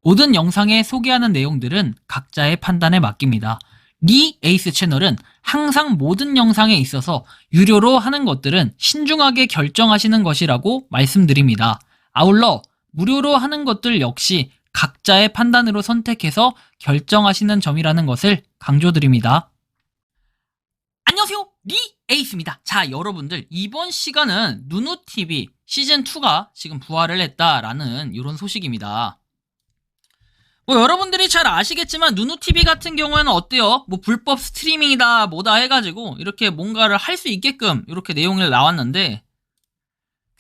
모든 영상에 소개하는 내용들은 각자의 판단에 맡깁니다. 리 에이스 채널은 항상 모든 영상에 있어서 유료로 하는 것들은 신중하게 결정하시는 것이라고 말씀드립니다. 아울러 무료로 하는 것들 역시 각자의 판단으로 선택해서 결정하시는 점이라는 것을 강조드립니다. 안녕하세요, 리 에이스입니다. 자, 여러분들, 이번 시간은 누누TV 시즌2가 지금 부활을 했다라는 이런 소식입니다. 여러분들이 잘 아시겠지만 누누TV 같은 경우에는 어때요? 불법 스트리밍이다 뭐다 해가지고 이렇게 뭔가를 할 수 있게끔 이렇게 내용이 나왔는데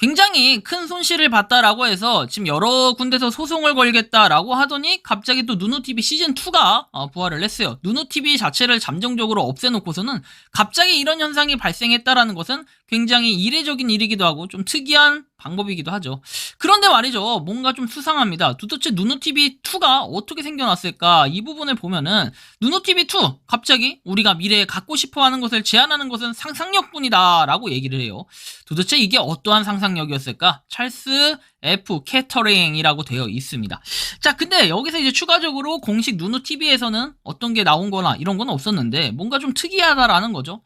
굉장히 큰 손실을 봤다라고 해서 지금 여러 군데서 소송을 걸겠다라고 하더니 갑자기 또 누누TV 시즌2가 부활을 했어요. 누누TV 자체를 잠정적으로 없애놓고서는 갑자기 이런 현상이 발생했다라는 것은 굉장히 이례적인 일이기도 하고 좀 특이한 방법이기도 하죠. 그런데 말이죠, 뭔가 좀 수상합니다. 도대체 누누TV2가 어떻게 생겨났을까? 이 부분을 보면은 누누TV2 갑자기 우리가 미래에 갖고 싶어하는 것을 제안하는 것은 상상력뿐이다 라고 얘기를 해요. 도대체 이게 어떠한 상상력이었을까? 찰스 F 캐터링이라고 되어 있습니다. 자, 근데 여기서 이제 추가적으로 공식 누누TV에서는 어떤 게 나온 거나 이런 건 없었는데 뭔가 좀 특이하다라는 거죠.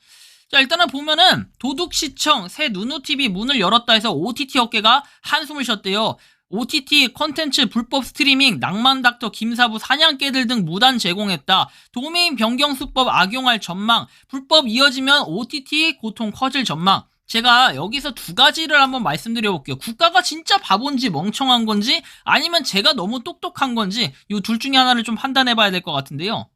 자, 일단은 보면은 도둑시청 새 누누TV 문을 열었다 해서 OTT 업계가 한숨을 쉬었대요. OTT 콘텐츠 불법 스트리밍, 낭만닥터, 김사부, 사냥개들 등 무단 제공했다. 도메인 변경 수법 악용할 전망, 불법 이어지면 OTT 고통 커질 전망. 제가 여기서 두 가지를 한번 말씀드려 볼게요. 국가가 진짜 바본지 멍청한 건지 아니면 제가 너무 똑똑한 건지 이 둘 중에 하나를 좀 판단해 봐야 될 것 같은데요.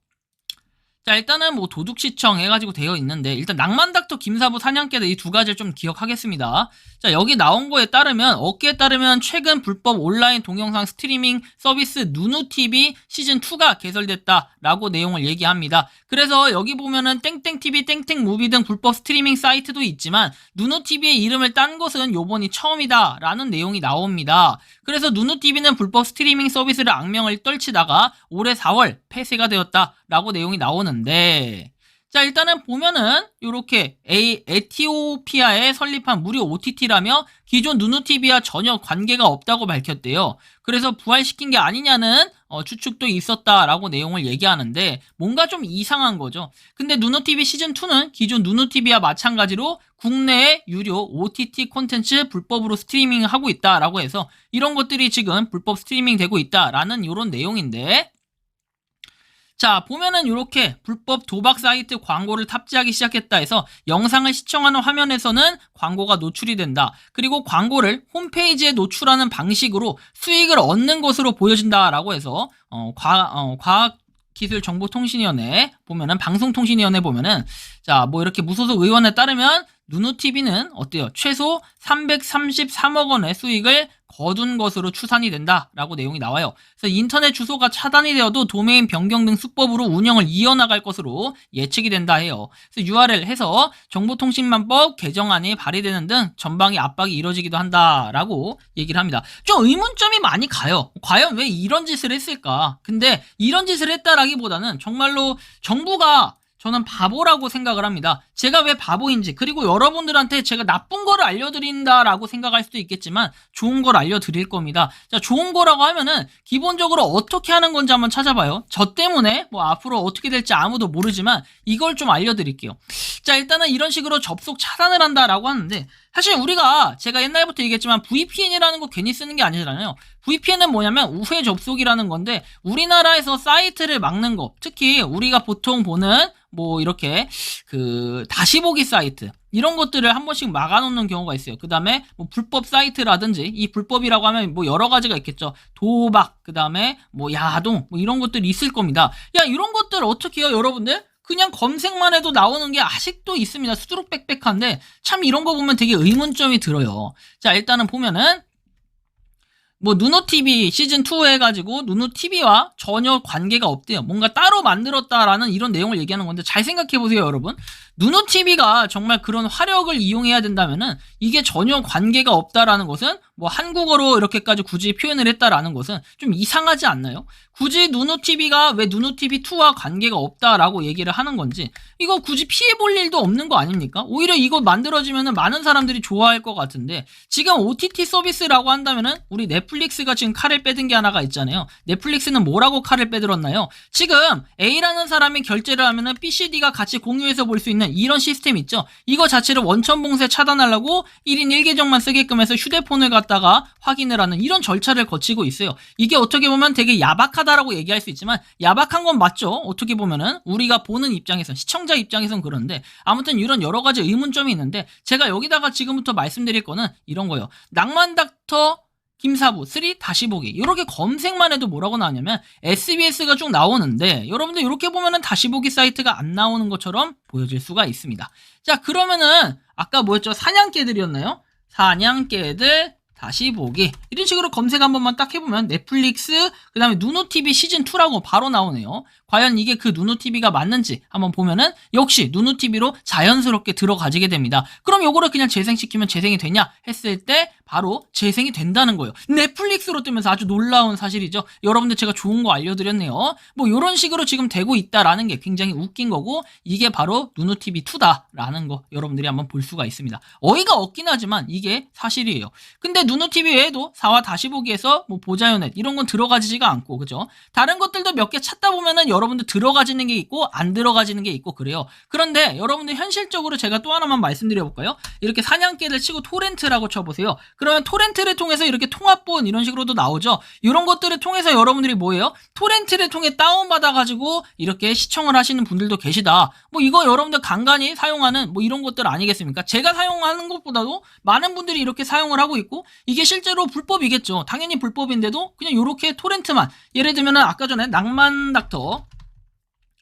자, 일단은 도둑시청 해가지고 되어 있는데 일단 낭만닥터, 김사부, 사냥개들 이 두 가지를 좀 기억하겠습니다. 자, 여기 나온 거에 따르면 업계에 따르면 최근 불법 온라인 동영상 스트리밍 서비스 누누TV 시즌2가 개설됐다라고 내용을 얘기합니다. 그래서 여기 보면은 땡땡TV, 땡땡무비 등 불법 스트리밍 사이트도 있지만 누누TV의 이름을 딴 것은 요번이 처음이다라는 내용이 나옵니다. 그래서 누누TV는 불법 스트리밍 서비스를 악명을 떨치다가 올해 4월 폐쇄가 되었다라고 내용이 나오는데, 자, 일단은 보면은 요렇게 에티오피아에 설립한 무료 OTT라며 기존 누누TV와 전혀 관계가 없다고 밝혔대요. 그래서 부활시킨 게 아니냐는 추측도 있었다라고 내용을 얘기하는데 뭔가 좀 이상한 거죠. 근데 누누TV 시즌2는 기존 누누TV와 마찬가지로 국내의 유료 OTT 콘텐츠 불법으로 스트리밍을 하고 있다라고 해서 이런 것들이 지금 불법 스트리밍 되고 있다라는 이런 내용인데, 자, 보면은 이렇게 불법 도박 사이트 광고를 탑재하기 시작했다 해서 영상을 시청하는 화면에서는 광고가 노출이 된다. 그리고 광고를 홈페이지에 노출하는 방식으로 수익을 얻는 것으로 보여진다라고 해서 과학기술정보통신위원회 보면은 방송통신위원회 보면은 자, 이렇게 무소속 의원에 따르면 누누TV는 어때요? 최소 333억 원의 수익을 거둔 것으로 추산이 된다라고 내용이 나와요. 그래서 인터넷 주소가 차단이 되어도 도메인 변경 등 수법으로 운영을 이어나갈 것으로 예측이 된다 해요. 그래서 URL 해서 정보통신망법 개정안이 발의되는 등 전방위 압박이 이뤄지기도 한다라고 얘기를 합니다. 좀 의문점이 많이 가요. 과연 왜 이런 짓을 했을까? 근데 이런 짓을 했다라기보다는 정말로 정부가 저는 바보라고 생각을 합니다. 제가 왜 바보인지, 그리고 여러분들한테 제가 나쁜 거를 알려드린다라고 생각할 수도 있겠지만 좋은 걸 알려드릴 겁니다. 자, 좋은 거라고 하면은 기본적으로 어떻게 하는 건지 한번 찾아봐요. 저 때문에 앞으로 어떻게 될지 아무도 모르지만 이걸 좀 알려드릴게요. 자, 일단은 이런 식으로 접속 차단을 한다라고 하는데 사실 우리가 제가 옛날부터 얘기했지만 VPN이라는 거 괜히 쓰는 게 아니잖아요. VPN은 뭐냐면 우회 접속이라는 건데 우리나라에서 사이트를 막는 거, 특히 우리가 보통 보는 이렇게 다시 보기 사이트 이런 것들을 한 번씩 막아놓는 경우가 있어요. 그 다음에 불법 사이트라든지, 이 불법이라고 하면 여러 가지가 있겠죠. 도박, 그 다음에 야동 이런 것들이 있을 겁니다. 야, 이런 것들 어떻게 해요, 여러분들? 그냥 검색만 해도 나오는 게 아직도 있습니다. 수두룩빽빽한데 참 이런 거 보면 되게 의문점이 들어요. 자, 일단은 보면은 누누TV 시즌2 해가지고 누누TV와 전혀 관계가 없대요. 뭔가 따로 만들었다라는 이런 내용을 얘기하는 건데 잘 생각해보세요, 여러분. 누누TV가 정말 그런 화력을 이용해야 된다면은 이게 전혀 관계가 없다라는 것은 뭐 한국어로 이렇게까지 굳이 표현을 했다라는 것은 좀 이상하지 않나요? 굳이 누누TV가 왜 누누TV2와 관계가 없다라고 얘기를 하는 건지 이거 굳이 피해볼 일도 없는 거 아닙니까? 오히려 이거 만들어지면은 많은 사람들이 좋아할 것 같은데 지금 OTT 서비스라고 한다면은 우리 넷플릭스가 지금 칼을 빼든 게 하나가 있잖아요. 넷플릭스는 뭐라고 칼을 빼들었나요? 지금 A라는 사람이 결제를 하면은 BCD가 같이 공유해서 볼 수 있는 이런 시스템 있죠? 이거 자체를 원천봉쇄 차단하려고 1인 1계정만 쓰게끔 해서 휴대폰을 갖다가 확인을 하는 이런 절차를 거치고 있어요. 이게 어떻게 보면 되게 야박하다라고 얘기할 수 있지만 야박한 건 맞죠. 어떻게 보면은 우리가 보는 입장에선 시청자 입장에선 그런데 아무튼 이런 여러 가지 의문점이 있는데 제가 여기다가 지금부터 말씀드릴 거는 이런 거예요. 낭만닥터 김사부 3 다시 보기 이렇게 검색만 해도 뭐라고 나오냐면 SBS가 쭉 나오는데 여러분들 이렇게 보면은 다시 보기 사이트가 안 나오는 것처럼 보여질 수가 있습니다. 자 그러면은 아까 뭐였죠? 사냥개들이었나요? 사냥개들 다시 보기 이런 식으로 검색 한 번만 딱 해보면 넷플릭스 그 다음에 누누TV 시즌2라고 바로 나오네요. 과연 이게 그 누누TV가 맞는지 한번 보면은 역시 누누TV로 자연스럽게 들어가지게 됩니다. 그럼 요거를 그냥 재생시키면 재생이 되냐 했을 때 바로 재생이 된다는 거예요. 넷플릭스로 뜨면서 아주 놀라운 사실이죠. 여러분들 제가 좋은 거 알려드렸네요. 뭐 이런 식으로 지금 되고 있다라는 게 굉장히 웃긴 거고 이게 바로 누누TV2다라는 거 여러분들이 한번 볼 수가 있습니다. 어이가 없긴 하지만 이게 사실이에요. 근데 누누TV 외에도 4화 다시 보기에서 뭐 보자요넷 이런 건 들어가지지가 않고 그죠? 다른 것들도 몇 개 찾다 보면은 여러분들 들어가지는 게 있고 안 들어가지는 게 있고 그래요. 그런데 여러분들 현실적으로 제가 또 하나만 말씀드려 볼까요? 이렇게 사냥개를 치고 토렌트라고 쳐보세요. 그러면 토렌트를 통해서 이렇게 통합본 이런 식으로도 나오죠. 이런 것들을 통해서 여러분들이 뭐예요? 토렌트를 통해 다운받아가지고 이렇게 시청을 하시는 분들도 계시다. 뭐 이거 여러분들 간간히 사용하는 뭐 이런 것들 아니겠습니까? 제가 사용하는 것보다도 많은 분들이 이렇게 사용을 하고 있고 이게 실제로 불법이겠죠. 당연히 불법인데도 그냥 이렇게 토렌트만 예를 들면 아까 전에 낭만닥터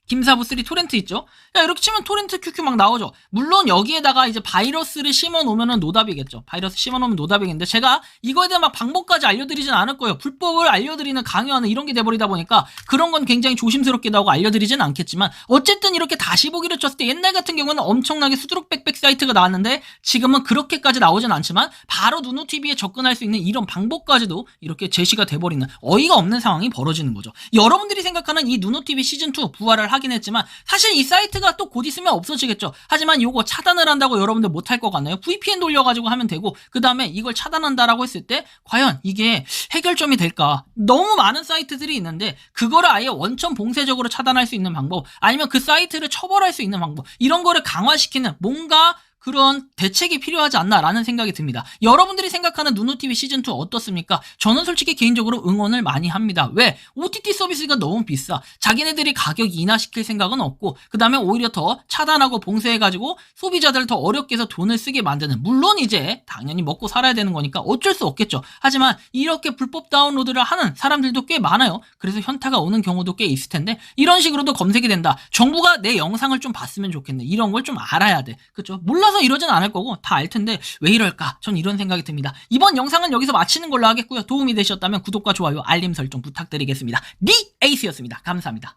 김사부 3 토렌트 있죠? 야, 이렇게 치면 토렌트 QQ 막 나오죠? 물론 여기에다가 이제 바이러스를 심어 놓으면 노답이겠죠. 바이러스 심어 놓으면 노답이겠는데 제가 이거에 대한 막 방법까지 알려드리진 않을 거예요. 불법을 알려드리는 강요하는 이런 게 돼버리다 보니까 그런 건 굉장히 조심스럽게 나오고 알려드리진 않겠지만 어쨌든 이렇게 다시 보기를 쳤을 때 옛날 같은 경우는 엄청나게 수두룩빽빽 사이트가 나왔는데 지금은 그렇게까지 나오진 않지만 바로 누누TV에 접근할 수 있는 이런 방법까지도 이렇게 제시가 돼버리는 어이가 없는 상황이 벌어지는 거죠. 여러분들이 생각하는 이 누누TV 시즌2 부활을 하긴 했지만 사실 이 사이트가 또 곧 있으면 없어지겠죠. 하지만 요거 차단을 한다고 여러분들 못할 것 같나요? VPN 돌려가지고 하면 되고 그 다음에 이걸 차단한다라고 했을 때 과연 이게 해결점이 될까? 너무 많은 사이트들이 있는데 그거를 아예 원천 봉쇄적으로 차단할 수 있는 방법 아니면 그 사이트를 처벌할 수 있는 방법 이런 거를 강화시키는 뭔가 그런 대책이 필요하지 않나라는 생각이 듭니다. 여러분들이 생각하는 누누TV 시즌2 어떻습니까? 저는 솔직히 개인적으로 응원을 많이 합니다. 왜? OTT 서비스가 너무 비싸. 자기네들이 가격 인하시킬 생각은 없고 그 다음에 오히려 더 차단하고 봉쇄해가지고 소비자들을 더 어렵게 해서 돈을 쓰게 만드는 물론 이제 당연히 먹고 살아야 되는 거니까 어쩔 수 없겠죠. 하지만 이렇게 불법 다운로드를 하는 사람들도 꽤 많아요. 그래서 현타가 오는 경우도 꽤 있을 텐데 이런 식으로도 검색이 된다. 정부가 내 영상을 좀 봤으면 좋겠네. 이런 걸 좀 알아야 돼. 그렇죠? 몰라서 이러진 않을 거고 다 알 텐데 왜 이럴까? 전 이런 생각이 듭니다. 이번 영상은 여기서 마치는 걸로 하겠고요. 도움이 되셨다면 구독과 좋아요, 알림 설정 부탁드리겠습니다. 니 에이스였습니다. 감사합니다.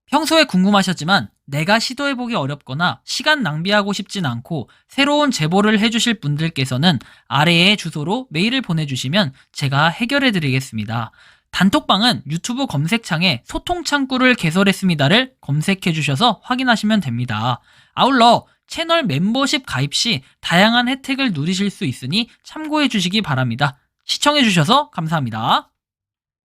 평소에 궁금하셨지만 내가 시도해보기 어렵거나 시간 낭비하고 싶진 않고 새로운 제보를 해주실 분들께서는 아래의 주소로 메일을 보내주시면 제가 해결해드리겠습니다. 단톡방은 유튜브 검색창에 소통창구를 개설했습니다를 검색해주셔서 확인하시면 됩니다. 아울러 채널 멤버십 가입 시 다양한 혜택을 누리실 수 있으니 참고해 주시기 바랍니다. 시청해 주셔서 감사합니다.